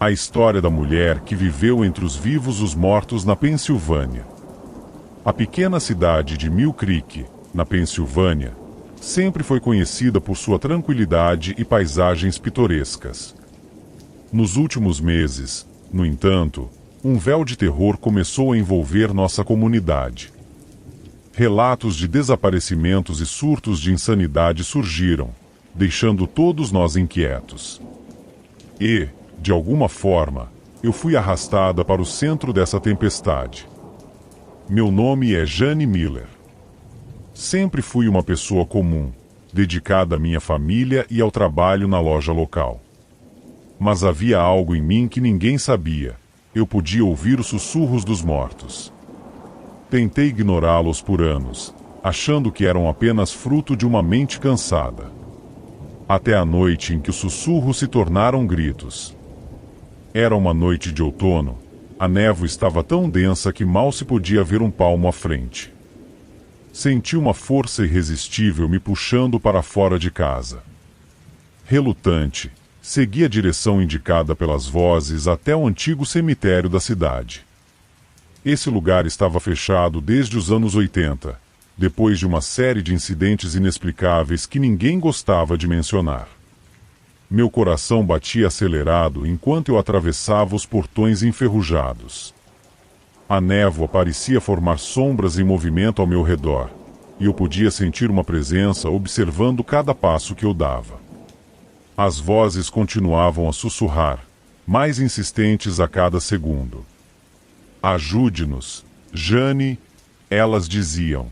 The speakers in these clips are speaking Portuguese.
A história da mulher que viveu entre os vivos e os mortos na Pensilvânia. A pequena cidade de Mill Creek, na Pensilvânia, sempre foi conhecida por sua tranquilidade e paisagens pitorescas. Nos últimos meses, no entanto, um véu de terror começou a envolver nossa comunidade. Relatos de desaparecimentos e surtos de insanidade surgiram, deixando todos nós inquietos. E, de alguma forma, eu fui arrastada para o centro dessa tempestade. Meu nome é Jane Miller. Sempre fui uma pessoa comum, dedicada à minha família e ao trabalho na loja local. Mas havia algo em mim que ninguém sabia. Eu podia ouvir os sussurros dos mortos. Tentei ignorá-los por anos, achando que eram apenas fruto de uma mente cansada. Até a noite em que os sussurros se tornaram gritos. Era uma noite de outono. A névoa estava tão densa que mal se podia ver um palmo à frente. Senti uma força irresistível me puxando para fora de casa. Relutante, segui a direção indicada pelas vozes até o antigo cemitério da cidade. Esse lugar estava fechado desde os anos 80, depois de uma série de incidentes inexplicáveis que ninguém gostava de mencionar. Meu coração batia acelerado enquanto eu atravessava os portões enferrujados. A névoa parecia formar sombras em movimento ao meu redor, e eu podia sentir uma presença observando cada passo que eu dava. As vozes continuavam a sussurrar, mais insistentes a cada segundo. Ajude-nos, Jane, elas diziam.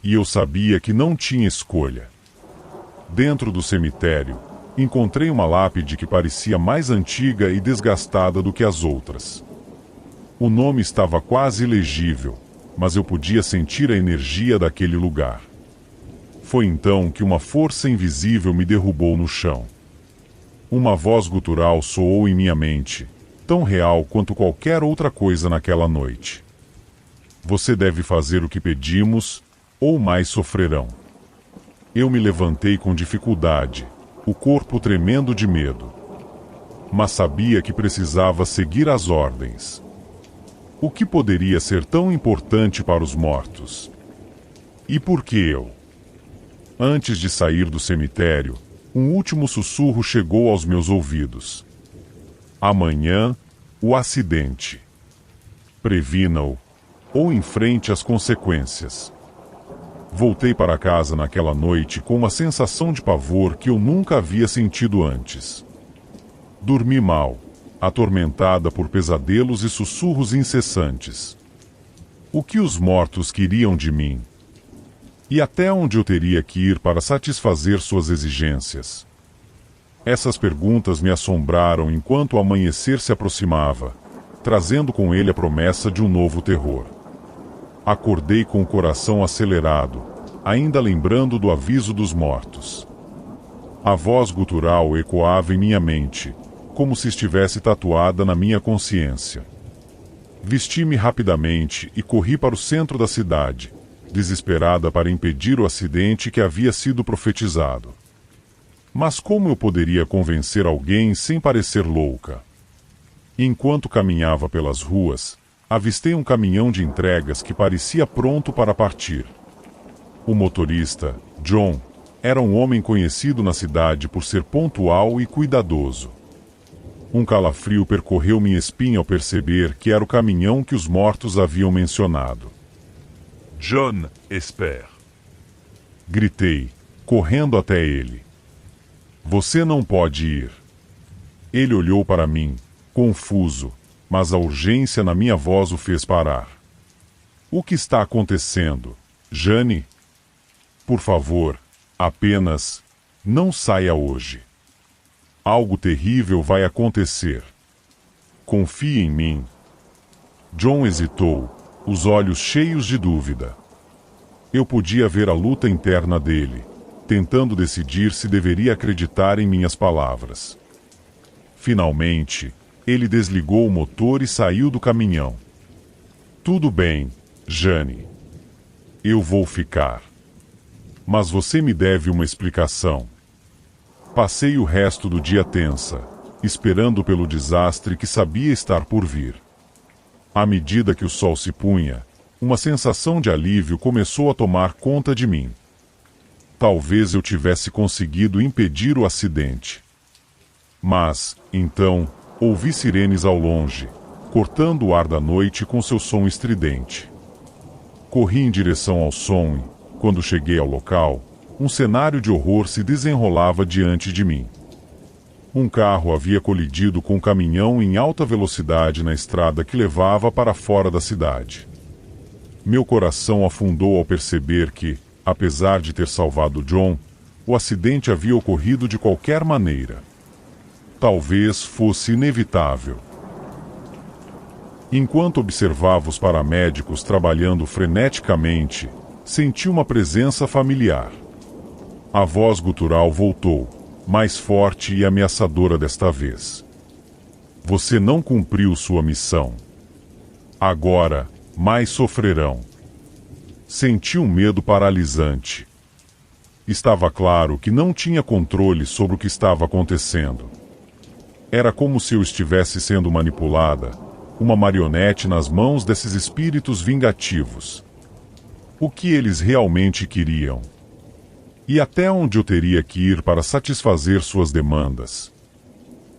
E eu sabia que não tinha escolha. Dentro do cemitério, encontrei uma lápide que parecia mais antiga e desgastada do que as outras. O nome estava quase ilegível, mas eu podia sentir a energia daquele lugar. Foi então que uma força invisível me derrubou no chão. Uma voz gutural soou em minha mente, tão real quanto qualquer outra coisa naquela noite. Você deve fazer o que pedimos, ou mais sofrerão. Eu me levantei com dificuldade, o corpo tremendo de medo. Mas sabia que precisava seguir as ordens. O que poderia ser tão importante para os mortos? E por que eu? Antes de sair do cemitério, um último sussurro chegou aos meus ouvidos. Amanhã, o acidente. Previna-o, ou enfrente as consequências. Voltei para casa naquela noite com uma sensação de pavor que eu nunca havia sentido antes. Dormi mal, atormentada por pesadelos e sussurros incessantes. O que os mortos queriam de mim? E até onde eu teria que ir para satisfazer suas exigências? Essas perguntas me assombraram enquanto o amanhecer se aproximava, trazendo com ele a promessa de um novo terror. Acordei com o coração acelerado, ainda lembrando do aviso dos mortos. A voz gutural ecoava em minha mente, como se estivesse tatuada na minha consciência. Vesti-me rapidamente e corri para o centro da cidade, desesperada para impedir o acidente que havia sido profetizado. Mas como eu poderia convencer alguém sem parecer louca? Enquanto caminhava pelas ruas, avistei um caminhão de entregas que parecia pronto para partir. O motorista, John, era um homem conhecido na cidade por ser pontual e cuidadoso. Um calafrio percorreu minha espinha ao perceber que era o caminhão que os mortos haviam mencionado. John Esper. Gritei, correndo até ele. Você não pode ir. Ele olhou para mim, confuso, mas a urgência na minha voz o fez parar. O que está acontecendo, Jane? Por favor, apenas, não saia hoje. Algo terrível vai acontecer. Confie em mim. John hesitou, os olhos cheios de dúvida. Eu podia ver a luta interna dele, tentando decidir se deveria acreditar em minhas palavras. Finalmente, ele desligou o motor e saiu do caminhão. Tudo bem, Jane. Eu vou ficar. Mas você me deve uma explicação. Passei o resto do dia tensa, esperando pelo desastre que sabia estar por vir. À medida que o sol se punha, uma sensação de alívio começou a tomar conta de mim. Talvez eu tivesse conseguido impedir o acidente. Mas, então, ouvi sirenes ao longe, cortando o ar da noite com seu som estridente. Corri em direção ao som e, quando cheguei ao local, um cenário de horror se desenrolava diante de mim. Um carro havia colidido com um caminhão em alta velocidade na estrada que levava para fora da cidade. Meu coração afundou ao perceber que, apesar de ter salvado John, o acidente havia ocorrido de qualquer maneira. Talvez fosse inevitável. Enquanto observava os paramédicos trabalhando freneticamente, senti uma presença familiar. A voz gutural voltou, mais forte e ameaçadora desta vez. Você não cumpriu sua missão. Agora, mais sofrerão. Senti um medo paralisante. Estava claro que não tinha controle sobre o que estava acontecendo. Era como se eu estivesse sendo manipulada, uma marionete nas mãos desses espíritos vingativos. O que eles realmente queriam? E até onde eu teria que ir para satisfazer suas demandas?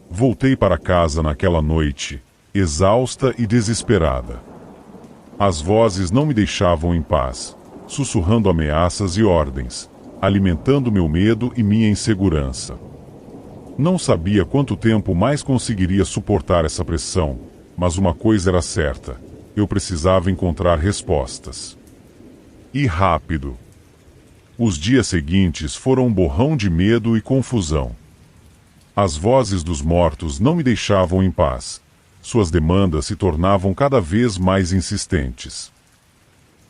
Voltei para casa naquela noite, exausta e desesperada. As vozes não me deixavam em paz, sussurrando ameaças e ordens, alimentando meu medo e minha insegurança. Não sabia quanto tempo mais conseguiria suportar essa pressão, mas uma coisa era certa: eu precisava encontrar respostas. E rápido. Os dias seguintes foram um borrão de medo e confusão. As vozes dos mortos não me deixavam em paz. Suas demandas se tornavam cada vez mais insistentes.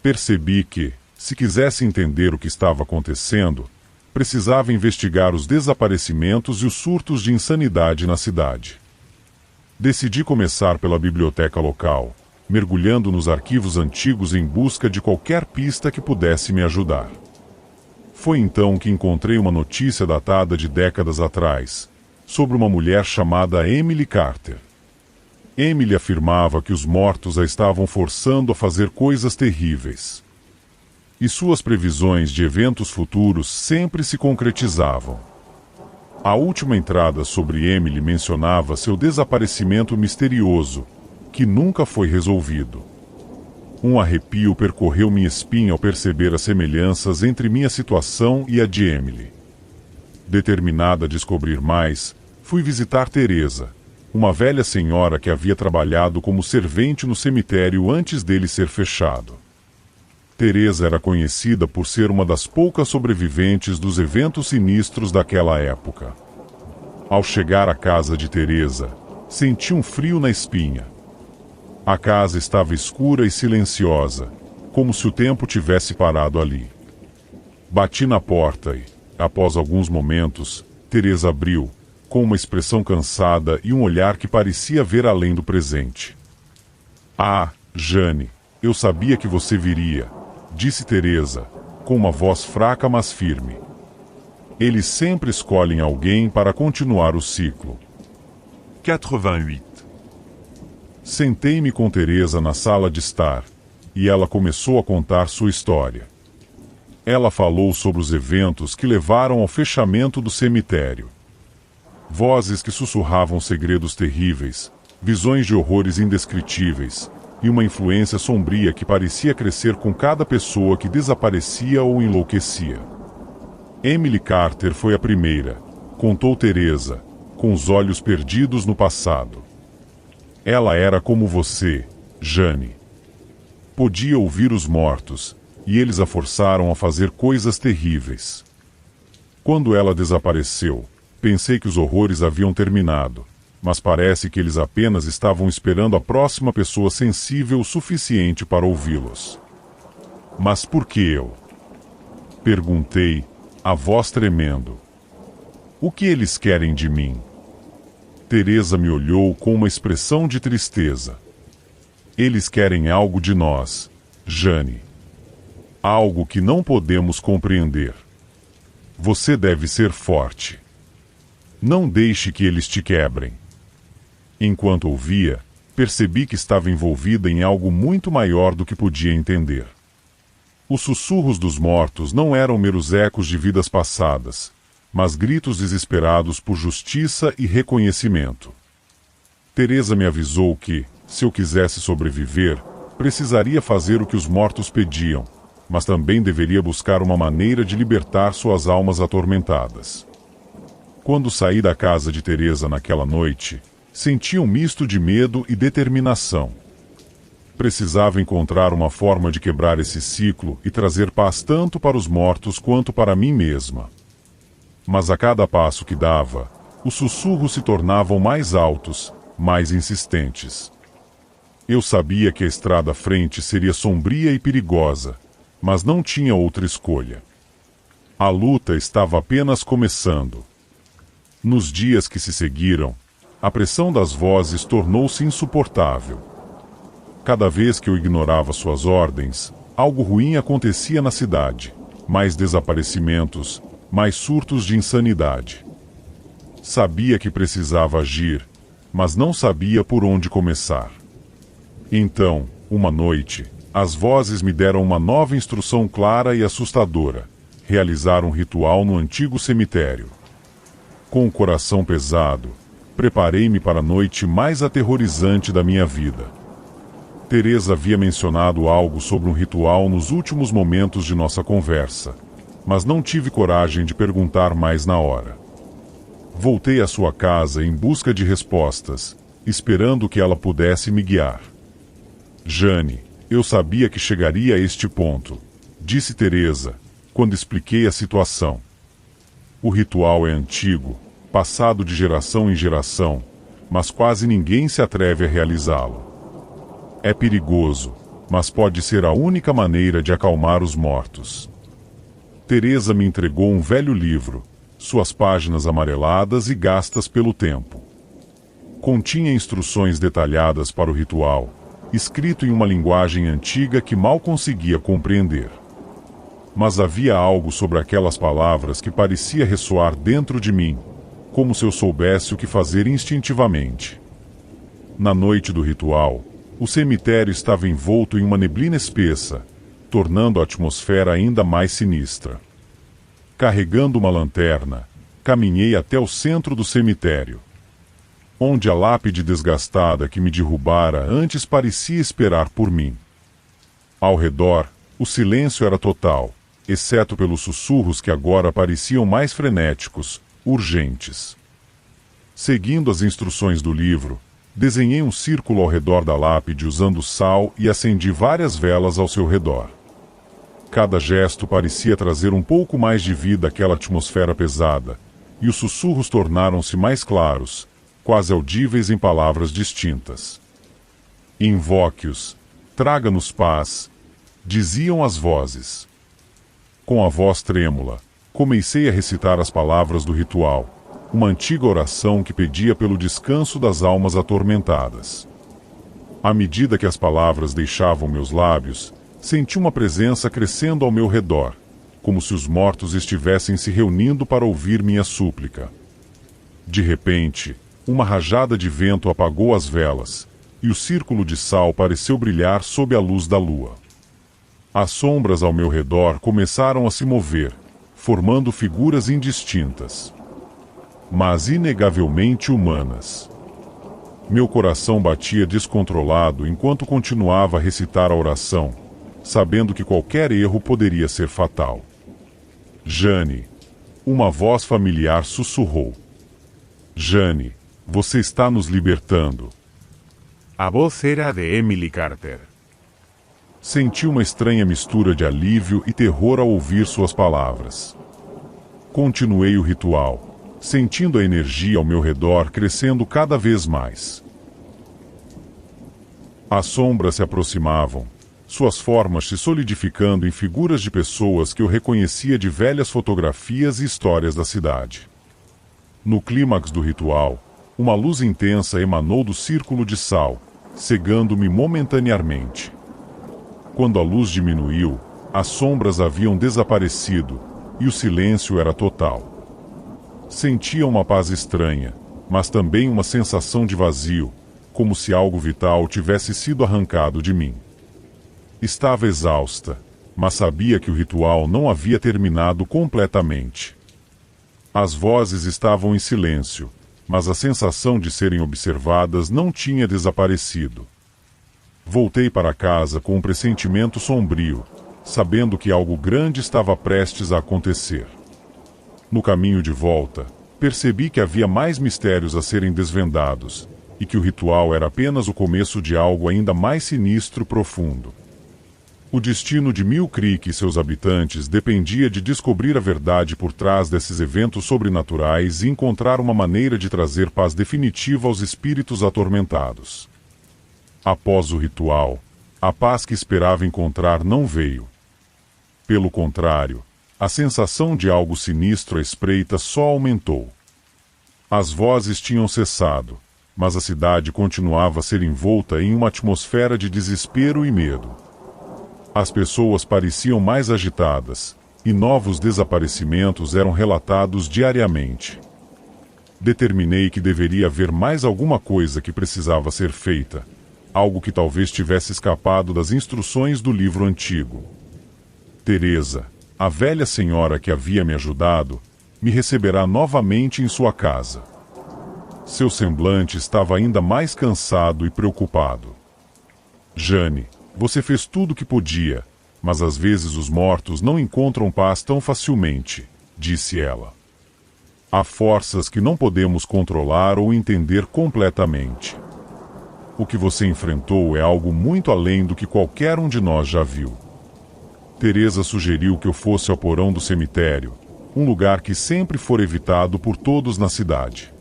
Percebi que, se quisesse entender o que estava acontecendo, precisava investigar os desaparecimentos e os surtos de insanidade na cidade. Decidi começar pela biblioteca local, mergulhando nos arquivos antigos em busca de qualquer pista que pudesse me ajudar. Foi então que encontrei uma notícia datada de décadas atrás, sobre uma mulher chamada Emily Carter. Emily afirmava que os mortos a estavam forçando a fazer coisas terríveis. E suas previsões de eventos futuros sempre se concretizavam. A última entrada sobre Emily mencionava seu desaparecimento misterioso, que nunca foi resolvido. Um arrepio percorreu minha espinha ao perceber as semelhanças entre minha situação e a de Emily. Determinada a descobrir mais, fui visitar Teresa, uma velha senhora que havia trabalhado como servente no cemitério antes dele ser fechado. Teresa era conhecida por ser uma das poucas sobreviventes dos eventos sinistros daquela época. Ao chegar à casa de Teresa, senti um frio na espinha. A casa estava escura e silenciosa, como se o tempo tivesse parado ali. Bati na porta e, após alguns momentos, Teresa abriu, com uma expressão cansada e um olhar que parecia ver além do presente. "Ah, Jane, eu sabia que você viria", disse Teresa, com uma voz fraca mas firme. "Eles sempre escolhem alguém para continuar o ciclo." 88. Sentei-me com Teresa na sala de estar, e ela começou a contar sua história. Ela falou sobre os eventos que levaram ao fechamento do cemitério. Vozes que sussurravam segredos terríveis, visões de horrores indescritíveis, e uma influência sombria que parecia crescer com cada pessoa que desaparecia ou enlouquecia. Emily Carter foi a primeira, contou Teresa, com os olhos perdidos no passado. Ela era como você, Jane. Podia ouvir os mortos, e eles a forçaram a fazer coisas terríveis. Quando ela desapareceu, pensei que os horrores haviam terminado, mas parece que eles apenas estavam esperando a próxima pessoa sensível o suficiente para ouvi-los. "Mas por que eu?" perguntei, a voz tremendo. "O que eles querem de mim?" Teresa me olhou com uma expressão de tristeza. "Eles querem algo de nós, Jane. Algo que não podemos compreender. Você deve ser forte. Não deixe que eles te quebrem." Enquanto ouvia, percebi que estava envolvida em algo muito maior do que podia entender. Os sussurros dos mortos não eram meros ecos de vidas passadas, mas gritos desesperados por justiça e reconhecimento. Teresa me avisou que, se eu quisesse sobreviver, precisaria fazer o que os mortos pediam, mas também deveria buscar uma maneira de libertar suas almas atormentadas. Quando saí da casa de Teresa naquela noite, senti um misto de medo e determinação. Precisava encontrar uma forma de quebrar esse ciclo e trazer paz tanto para os mortos quanto para mim mesma. Mas a cada passo que dava, os sussurros se tornavam mais altos, mais insistentes. Eu sabia que a estrada à frente seria sombria e perigosa, mas não tinha outra escolha. A luta estava apenas começando. Nos dias que se seguiram, a pressão das vozes tornou-se insuportável. Cada vez que eu ignorava suas ordens, algo ruim acontecia na cidade. Mais desaparecimentos, mais surtos de insanidade. Sabia que precisava agir, mas não sabia por onde começar. Então, uma noite, as vozes me deram uma nova instrução clara e assustadora: realizar um ritual no antigo cemitério. Com o coração pesado, preparei-me para a noite mais aterrorizante da minha vida. Teresa havia mencionado algo sobre um ritual nos últimos momentos de nossa conversa, mas não tive coragem de perguntar mais na hora. Voltei à sua casa em busca de respostas, esperando que ela pudesse me guiar. Jane, eu sabia que chegaria a este ponto, disse Teresa, quando expliquei a situação. O ritual é antigo, passado de geração em geração, mas quase ninguém se atreve a realizá-lo. É perigoso, mas pode ser a única maneira de acalmar os mortos. Teresa me entregou um velho livro, suas páginas amareladas e gastas pelo tempo. Continha instruções detalhadas para o ritual, escrito em uma linguagem antiga que mal conseguia compreender. Mas havia algo sobre aquelas palavras que parecia ressoar dentro de mim, como se eu soubesse o que fazer instintivamente. Na noite do ritual, o cemitério estava envolto em uma neblina espessa, tornando a atmosfera ainda mais sinistra. Carregando uma lanterna, caminhei até o centro do cemitério, onde a lápide desgastada que me derrubara antes parecia esperar por mim. Ao redor, o silêncio era total, exceto pelos sussurros que agora pareciam mais frenéticos, urgentes. Seguindo as instruções do livro, desenhei um círculo ao redor da lápide usando sal e acendi várias velas ao seu redor. Cada gesto parecia trazer um pouco mais de vida àquela atmosfera pesada, e os sussurros tornaram-se mais claros, quase audíveis em palavras distintas. Invoque-os, traga-nos paz, diziam as vozes. Com a voz trêmula, comecei a recitar as palavras do ritual, uma antiga oração que pedia pelo descanso das almas atormentadas. À medida que as palavras deixavam meus lábios, senti uma presença crescendo ao meu redor, como se os mortos estivessem se reunindo para ouvir minha súplica. De repente, uma rajada de vento apagou as velas, e o círculo de sal pareceu brilhar sob a luz da lua. As sombras ao meu redor começaram a se mover, formando figuras indistintas, mas inegavelmente humanas. Meu coração batia descontrolado enquanto continuava a recitar a oração, sabendo que qualquer erro poderia ser fatal. Jane, uma voz familiar sussurrou. Jane, você está nos libertando. A voz era de Emily Carter. Senti uma estranha mistura de alívio e terror ao ouvir suas palavras. Continuei o ritual, sentindo a energia ao meu redor crescendo cada vez mais. As sombras se aproximavam, suas formas se solidificando em figuras de pessoas que eu reconhecia de velhas fotografias e histórias da cidade. No clímax do ritual, uma luz intensa emanou do círculo de sal, cegando-me momentaneamente. Quando a luz diminuiu, as sombras haviam desaparecido, e o silêncio era total. Sentia uma paz estranha, mas também uma sensação de vazio, como se algo vital tivesse sido arrancado de mim. Estava exausta, mas sabia que o ritual não havia terminado completamente. As vozes estavam em silêncio, mas a sensação de serem observadas não tinha desaparecido. Voltei para casa com um pressentimento sombrio, sabendo que algo grande estava prestes a acontecer. No caminho de volta, percebi que havia mais mistérios a serem desvendados, e que o ritual era apenas o começo de algo ainda mais sinistro e profundo. O destino de Mill Creek e seus habitantes dependia de descobrir a verdade por trás desses eventos sobrenaturais e encontrar uma maneira de trazer paz definitiva aos espíritos atormentados. Após o ritual, a paz que esperava encontrar não veio. Pelo contrário, a sensação de algo sinistro à espreita só aumentou. As vozes tinham cessado, mas a cidade continuava a ser envolta em uma atmosfera de desespero e medo. As pessoas pareciam mais agitadas, e novos desaparecimentos eram relatados diariamente. Determinei que deveria haver mais alguma coisa que precisava ser feita, algo que talvez tivesse escapado das instruções do livro antigo. Teresa, a velha senhora que havia me ajudado, me receberá novamente em sua casa. Seu semblante estava ainda mais cansado e preocupado. Jane, você fez tudo o que podia, mas às vezes os mortos não encontram paz tão facilmente, disse ela. Há forças que não podemos controlar ou entender completamente. O que você enfrentou é algo muito além do que qualquer um de nós já viu. Teresa sugeriu que eu fosse ao porão do cemitério, um lugar que sempre for evitado por todos na cidade.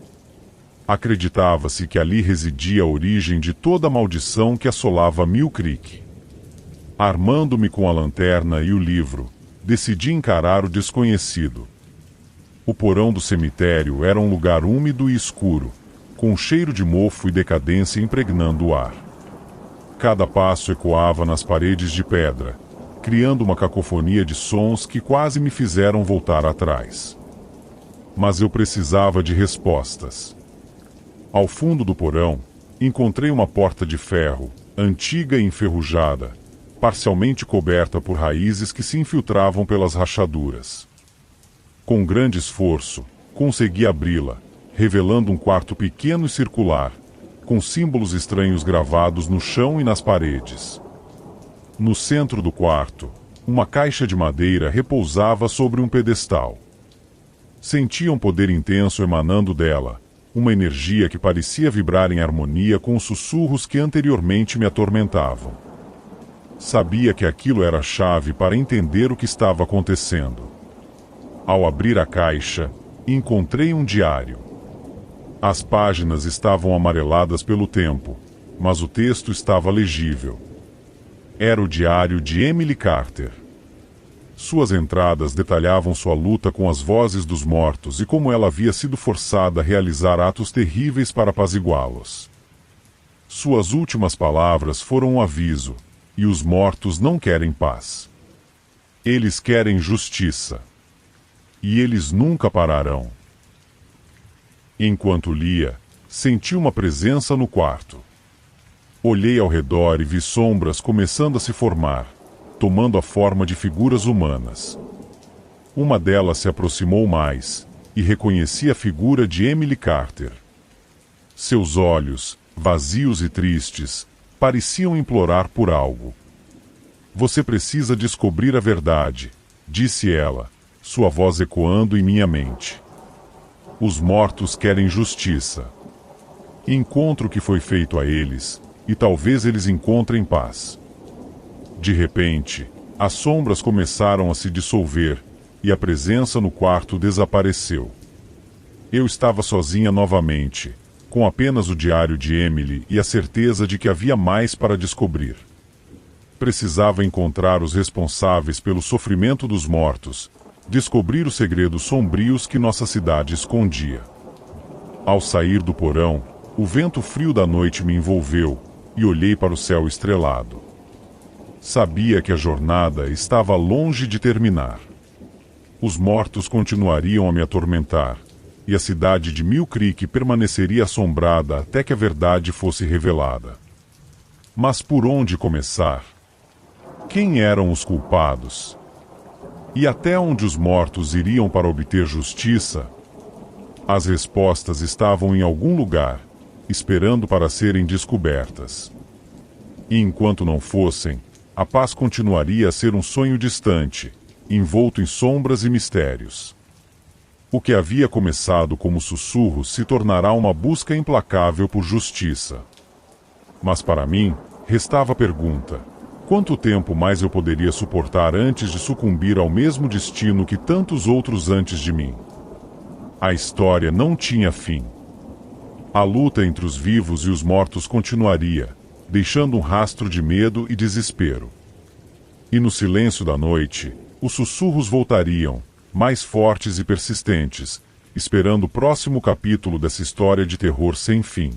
Acreditava-se que ali residia a origem de toda a maldição que assolava Mill Creek. Armando-me com a lanterna e o livro, decidi encarar o desconhecido. O porão do cemitério era um lugar úmido e escuro, com um cheiro de mofo e decadência impregnando o ar. Cada passo ecoava nas paredes de pedra, criando uma cacofonia de sons que quase me fizeram voltar atrás. Mas eu precisava de respostas. Ao fundo do porão, encontrei uma porta de ferro, antiga e enferrujada, parcialmente coberta por raízes que se infiltravam pelas rachaduras. Com grande esforço, consegui abri-la, revelando um quarto pequeno e circular, com símbolos estranhos gravados no chão e nas paredes. No centro do quarto, uma caixa de madeira repousava sobre um pedestal. Sentia um poder intenso emanando dela, uma energia que parecia vibrar em harmonia com os sussurros que anteriormente me atormentavam. Sabia que aquilo era a chave para entender o que estava acontecendo. Ao abrir a caixa, encontrei um diário. As páginas estavam amareladas pelo tempo, mas o texto estava legível. Era o diário de Emily Carter. Suas entradas detalhavam sua luta com as vozes dos mortos e como ela havia sido forçada a realizar atos terríveis para apaziguá-los. Suas últimas palavras foram um aviso, e os mortos não querem paz. Eles querem justiça. E eles nunca pararão. Enquanto lia, senti uma presença no quarto. Olhei ao redor e vi sombras começando a se formar, tomando a forma de figuras humanas. Uma delas se aproximou mais, e reconheci a figura de Emily Carter. Seus olhos, vazios e tristes, pareciam implorar por algo. Você precisa descobrir a verdade, disse ela, sua voz ecoando em minha mente. Os mortos querem justiça. Encontre o que foi feito a eles, e talvez eles encontrem paz. De repente, as sombras começaram a se dissolver, e a presença no quarto desapareceu. Eu estava sozinha novamente, com apenas o diário de Emily e a certeza de que havia mais para descobrir. Precisava encontrar os responsáveis pelo sofrimento dos mortos, descobrir os segredos sombrios que nossa cidade escondia. Ao sair do porão, o vento frio da noite me envolveu, e olhei para o céu estrelado. Sabia que a jornada estava longe de terminar. Os mortos continuariam a me atormentar, e a cidade de Mill Creek permaneceria assombrada até que a verdade fosse revelada. Mas por onde começar? Quem eram os culpados? E até onde os mortos iriam para obter justiça? As respostas estavam em algum lugar, esperando para serem descobertas. E enquanto não fossem, a paz continuaria a ser um sonho distante, envolto em sombras e mistérios. O que havia começado como sussurros se tornará uma busca implacável por justiça. Mas para mim, restava a pergunta: quanto tempo mais eu poderia suportar antes de sucumbir ao mesmo destino que tantos outros antes de mim? A história não tinha fim. A luta entre os vivos e os mortos continuaria, deixando um rastro de medo e desespero. E no silêncio da noite, os sussurros voltariam, mais fortes e persistentes, esperando o próximo capítulo dessa história de terror sem fim.